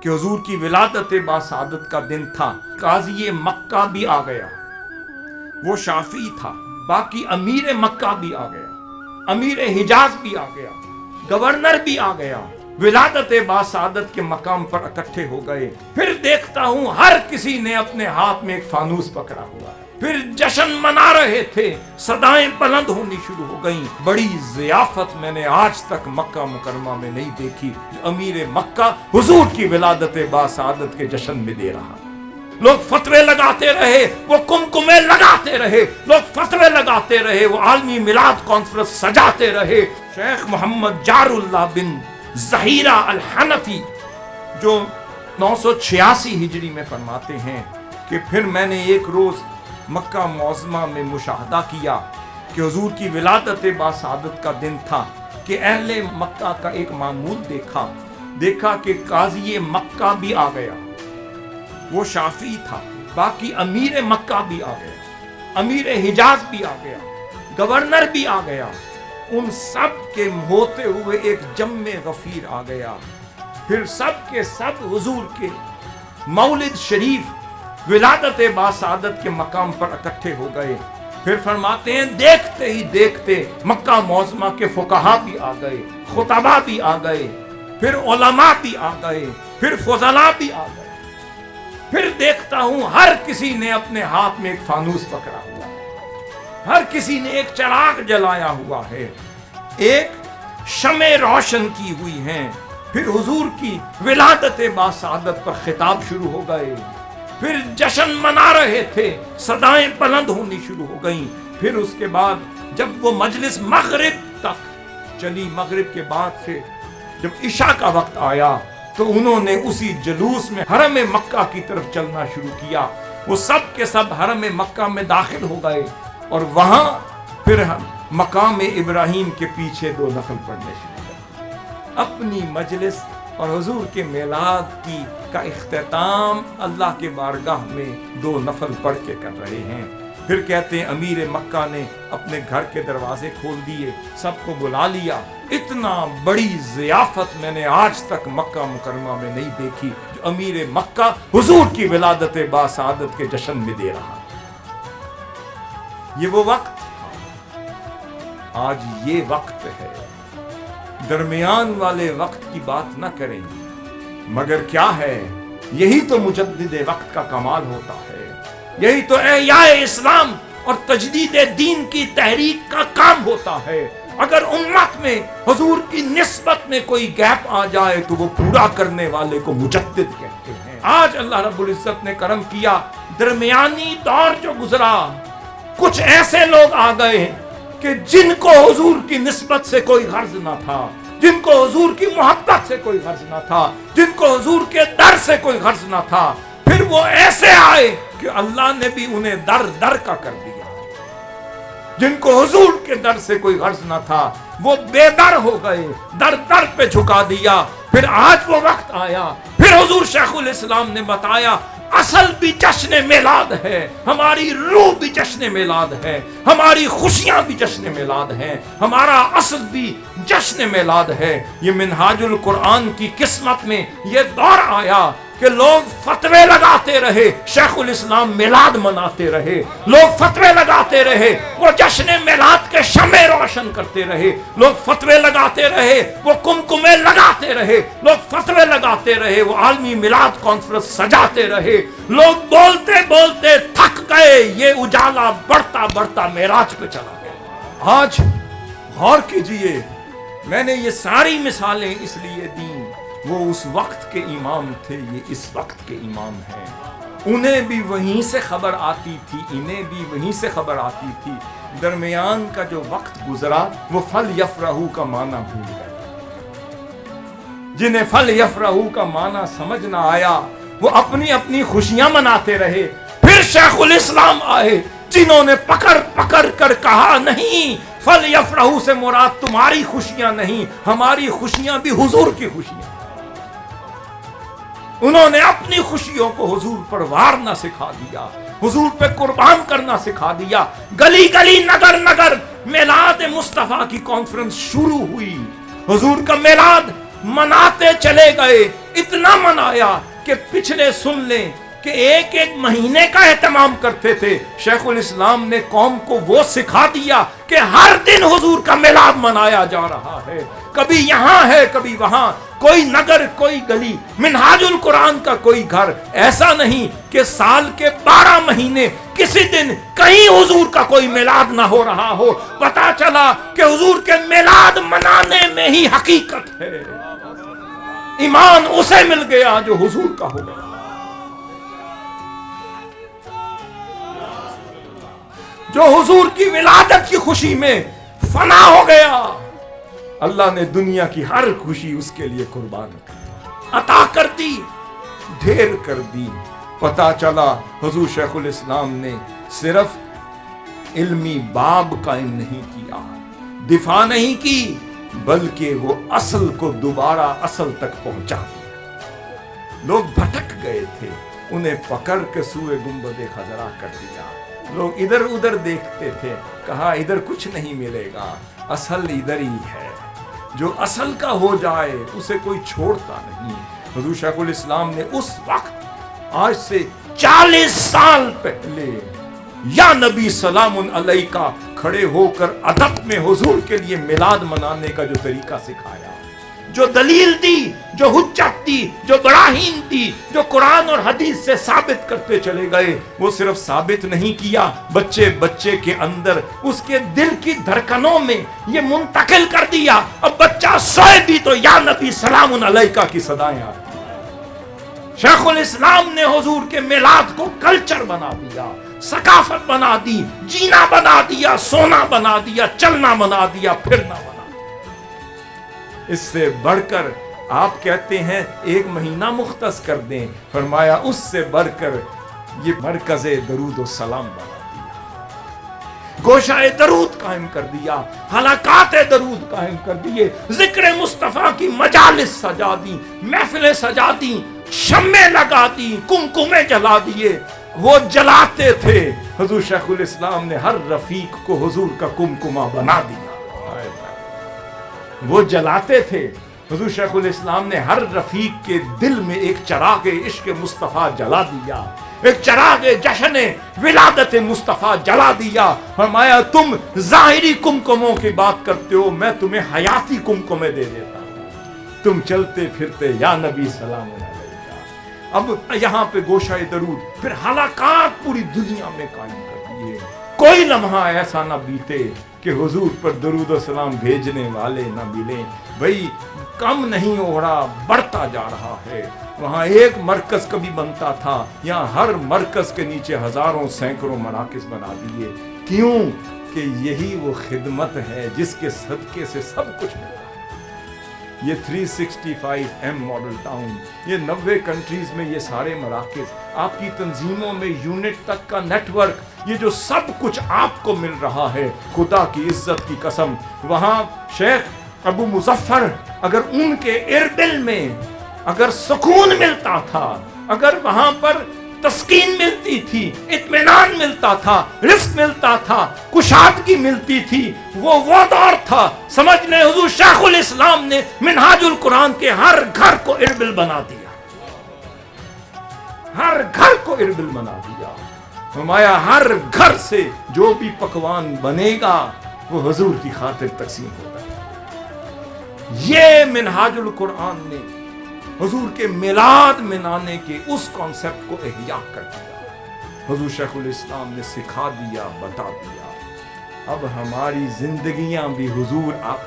کہ حضور کی ولادت باسعادت کا دن تھا، قاضی مکہ بھی آ گیا، وہ شافعی تھا، باقی امیر مکہ بھی آ گیا، امیر حجاز بھی آ گیا، گورنر بھی آ گیا، ولادت باسعادت کے مقام پر اکٹھے ہو گئے۔ پھر دیکھتا ہوں ہر کسی نے اپنے ہاتھ میں ایک فانوس پکڑا ہوا ہے، پھر جشن منا رہے تھے، صدائیں بلند ہونی شروع ہو گئیں۔ بڑی ضیافت میں نے آج تک مکہ مکرمہ میں نہیں دیکھی جو امیر مکہ حضور کی ولادت باسعادت کے جشن میں دے رہا۔ لوگ فتوے لگاتے رہے، وہ کمکمے لگاتے رہے، لوگ فتوے لگاتے رہے، وہ عالمی میلاد کانفرنس سجاتے رہے۔ شیخ محمد جار اللہ بن ظہیرہ الحنفی جو 986 ہجری میں فرماتے ہیں کہ پھر میں نے ایک روز مکہ معظمہ میں مشاہدہ کیا کہ حضور کی ولادت باسعادت کا دن تھا کہ اہل مکہ کا ایک معمول دیکھا کہ قاضی مکہ بھی آ گیا، وہ شافعی تھا، باقی امیر مکہ بھی آ گیا، امیر حجاز بھی آ گیا، گورنر بھی آ گیا، ان سب کے ہوتے ہوئے ایک جم غفیر آ گیا۔ پھر سب کے سب حضور کے مولد شریف ولادت باسعادت کے مقام پر اکٹھے ہو گئے۔ پھر فرماتے ہیں دیکھتے ہی دیکھتے مکہ معظمہ کے فقہا بھی آ گئے، خطبہ بھی آ گئے، پھر علماء بھی آ گئے، پھر فضلاء بھی آ گئے۔ پھر دیکھتا ہوں ہر کسی نے اپنے ہاتھ میں ایک فانوس پکڑا ہوا ہے، ہر کسی نے ایک چراغ جلایا ہوا ہے، ایک شمع روشن کی ہوئی ہیں۔ پھر حضور کی ولادت باسعادت پر خطاب شروع ہو گئے، پھر جشن منا رہے تھے، صدائیں بلند ہونی شروع ہو گئیں۔ پھر اس کے بعد جب وہ مجلس مغرب تک چلی، مغرب کے بعد سے جب عشاء کا وقت آیا تو انہوں نے اسی جلوس میں حرم مکہ کی طرف چلنا شروع کیا۔ وہ سب کے سب حرم مکہ میں داخل ہو گئے اور وہاں پھر مقام ابراہیم کے پیچھے 2 نفل پڑھنے شروع کر اپنی مجلس اور حضور کے میلاد کا اختتام اللہ کے بارگاہ میں 2 نفل پڑھ کے کر رہے ہیں۔ پھر کہتے ہیں امیر مکہ نے اپنے گھر کے دروازے کھول دیے، سب کو بلا لیا۔ اتنا بڑی ضیافت میں نے آج تک مکہ مکرمہ میں نہیں دیکھی جو امیر مکہ حضور کی ولادت باسعادت کے جشن میں دے رہا۔ یہ وہ وقت تھا، آج یہ وقت ہے۔ درمیان والے وقت کی بات نہ کریں، مگر کیا ہے، یہی تو مجدد وقت کا کمال ہوتا ہے، یہی تو احیاء اسلام اور تجدید دین کی تحریک کا کام ہوتا ہے۔ اگر امت میں حضور کی نسبت میں کوئی گیپ آ جائے تو وہ پورا کرنے والے کو مجدد کہتے ہیں۔ آج اللہ رب العزت نے کرم کیا، درمیانی دور جو گزرا، کچھ ایسے لوگ آ گئے کہ جن کو حضور کی نسبت سے کوئی غرض نہ تھا، جن کو حضور کی محبت سے کوئی غرض نہ تھا، جن کو حضور کے در سے کوئی غرض نہ تھا، پھر وہ ایسے آئے کہ اللہ نے بھی انہیں در در کا کر دیا۔ جن کو حضور کے در سے کوئی غرض نہ تھا وہ بے در ہو گئے، در در پہ جھکا دیا۔ پھر آج وہ وقت آیا، پھر حضور شیخ الاسلام نے بتایا اصل بھی جشن میلاد ہے، ہماری روح بھی جشن میلاد ہے، ہماری خوشیاں بھی جشن میلاد ہیں، ہمارا اصل بھی جشن میلاد ہے۔ یہ منہاج القرآن کی قسمت میں یہ دور آیا کہ لوگ فتوے لگاتے رہے، شیخ الاسلام میلاد مناتے رہے، لوگ فتوے لگاتے رہے، وہ جشن میلاد کے شمع روشن کرتے رہے، لوگ فتوے لگاتے رہے، وہ کمکمے لگاتے رہے، لوگ فتوے لگاتے رہے، وہ عالمی میلاد کانفرنس سجاتے رہے، لوگ بولتے بولتے تھک گئے، یہ اجالا بڑھتا بڑھتا معراج پہ چلا گیا۔ آج غور کیجئے، میں نے یہ ساری مثالیں اس لیے دیں، وہ اس وقت کے امام تھے، یہ اس وقت کے امام ہیں۔ انہیں بھی وہیں سے خبر آتی تھی، انہیں بھی وہیں سے خبر آتی تھی۔ درمیان کا جو وقت گزرا وہ فل یفرحو کا معنی بھول گئے۔ جنہیں فل یفرحو کا معنی سمجھ نہ آیا وہ اپنی اپنی خوشیاں مناتے رہے۔ پھر شیخ الاسلام آئے جنہوں نے پکڑ پکڑ کر کہا نہیں، فل یفرحو سے مراد تمہاری خوشیاں نہیں، ہماری خوشیاں بھی حضور کی خوشیاں۔ انہوں نے اپنی خوشیوں کو حضور پر وارنا سکھا دیا، حضور پہ قربان کرنا سکھا دیا۔ گلی گلی نگر نگر میلاد مصطفیٰ کی کانفرنس شروع ہوئی۔ حضور کا میلاد مناتے چلے گئے، اتنا منایا کہ پچھلے سن لیں کہ ایک ایک مہینے کا اہتمام کرتے تھے۔ شیخ الاسلام نے قوم کو وہ سکھا دیا کہ ہر دن حضور کا میلاد منایا جا رہا ہے، کبھی یہاں ہے کبھی وہاں، کوئی نگر کوئی گلی، منہاج القرآن کا کوئی گھر ایسا نہیں کہ سال کے 12 مہینے کسی دن کہیں حضور کا کوئی میلاد نہ ہو رہا ہو۔ پتا چلا کہ حضور کے میلاد منانے میں ہی حقیقت ہے، ایمان اسے مل گیا جو حضور کا ہو گیا، جو حضور کی ولادت کی خوشی میں فنا ہو گیا۔ اللہ نے دنیا کی ہر خوشی اس کے لیے قربان عطا کر دی، ڈھیر کر دی۔ پتا چلا حضور شیخ الاسلام نے صرف علمی باب قائم نہیں کیا، دفاع نہیں کی، بلکہ وہ اصل کو دوبارہ اصل تک پہنچا دیا۔ لوگ بھٹک گئے تھے، انہیں پکڑ کے سوئے گنبد خضرا کر دیا۔ لوگ ادھر ادھر دیکھتے تھے، کہا ادھر کچھ نہیں ملے گا، اصل ادھر ہی ہے، جو اصل کا ہو جائے اسے کوئی چھوڑتا نہیں۔ حضور شیخ الاسلام نے اس وقت آج سے 40 سال پہلے یا نبی سلام علیکہ کھڑے ہو کر ادب میں حضور کے لیے میلاد منانے کا جو طریقہ سکھایا، جو دلیل دی، جو حجت دی، جو براہین دی، جو قرآن اور حدیث سے ثابت کرتے چلے گئے، وہ صرف ثابت نہیں کیا، بچے بچے کے اندر اس کے دل کی دھڑکنوں میں یہ منتقل کر دیا۔ اب بچہ سوئے بھی تو یا نبی سلام علیکہ کی صدائیں آتی۔ شیخ الاسلام نے حضور کے میلاد کو کلچر بنا دیا، ثقافت بنا دی، جینا بنا دیا، سونا بنا دیا، چلنا بنا دیا، پھرنا بنا دیا۔ اس سے بڑھ کر آپ کہتے ہیں ایک مہینہ مختص کر دیں، فرمایا اس سے بڑھ کر یہ مرکز درود و سلام بنا دیا، گوشہ درود قائم کر دیا، حلقات درود قائم کر دیے، ذکر مصطفیٰ کی مجالس سجا دی، محفلیں سجا دی، شمع لگا دی، کمکمے جلا دیے۔ وہ جلاتے تھے، حضور شیخ الاسلام نے ہر رفیق کو حضور کا کمکمہ بنا دیا۔ وہ جلاتے تھے، حضور شیخ الاسلام نے ہر رفیق کے دل میں ایک چراغ عشق مصطفیٰ جلا دیا، ایک چراغ جشن ولادت مصطفیٰ جلا دیا۔ فرمایا تم ظاہری کمکموں کی بات کرتے ہو، میں تمہیں حیاتی کمکمے دے دیتا ہوں، تم چلتے پھرتے یا نبی سلام علیکہ۔ اب یہاں پہ گوشہ درود، پھر حلقات پوری دنیا میں قائم کر دیے۔ کوئی لمحہ ایسا نہ بیتے کہ حضور پر درود و سلام بھیجنے والے نہ ملیں۔ بھئی کم نہیں ہو رہا، بڑھتا جا رہا ہے۔ وہاں ایک مرکز کبھی بنتا تھا، یہاں ہر مرکز کے نیچے ہزاروں سینکڑوں مراکز بنا دیے۔ کیوں؟ کہ یہی وہ خدمت ہے جس کے صدقے سے سب کچھ ملتا ہے۔ یہ 365M ماڈل ٹاؤن، یہ 90 کنٹریز میں یہ سارے مراکز، آپ کی تنظیموں میں یونٹ تک کا نیٹ ورک، یہ جو سب کچھ آپ کو مل رہا ہے، خدا کی عزت کی قسم، وہاں شیخ ابو مظفر اگر ان کے اربل میں اگر سکون ملتا تھا، اگر وہاں پر تسکین ملتی تھی، اطمینان ملتا تھا، رزق ملتا تھا، کشادگی ملتی تھی، وہ دور تھا۔ سمجھ لیں حضور شیخ الاسلام نے منہاج القرآن کے ہر گھر کو اربل بنا دیا، ہر گھر کو اربل بنا دیا۔ فرمایا ہر گھر سے جو بھی پکوان بنے گا وہ حضور کی خاطر تقسیم ہوگا۔ یہ منہاج القرآن نے حضور کے میلاد منانے کے اس کانسیپٹ کو احیا کر دیا۔ حضور شیخ الاسلام نے سکھا دیا، بتا دیا۔ اب ہماری زندگیاں بھی حضور آپ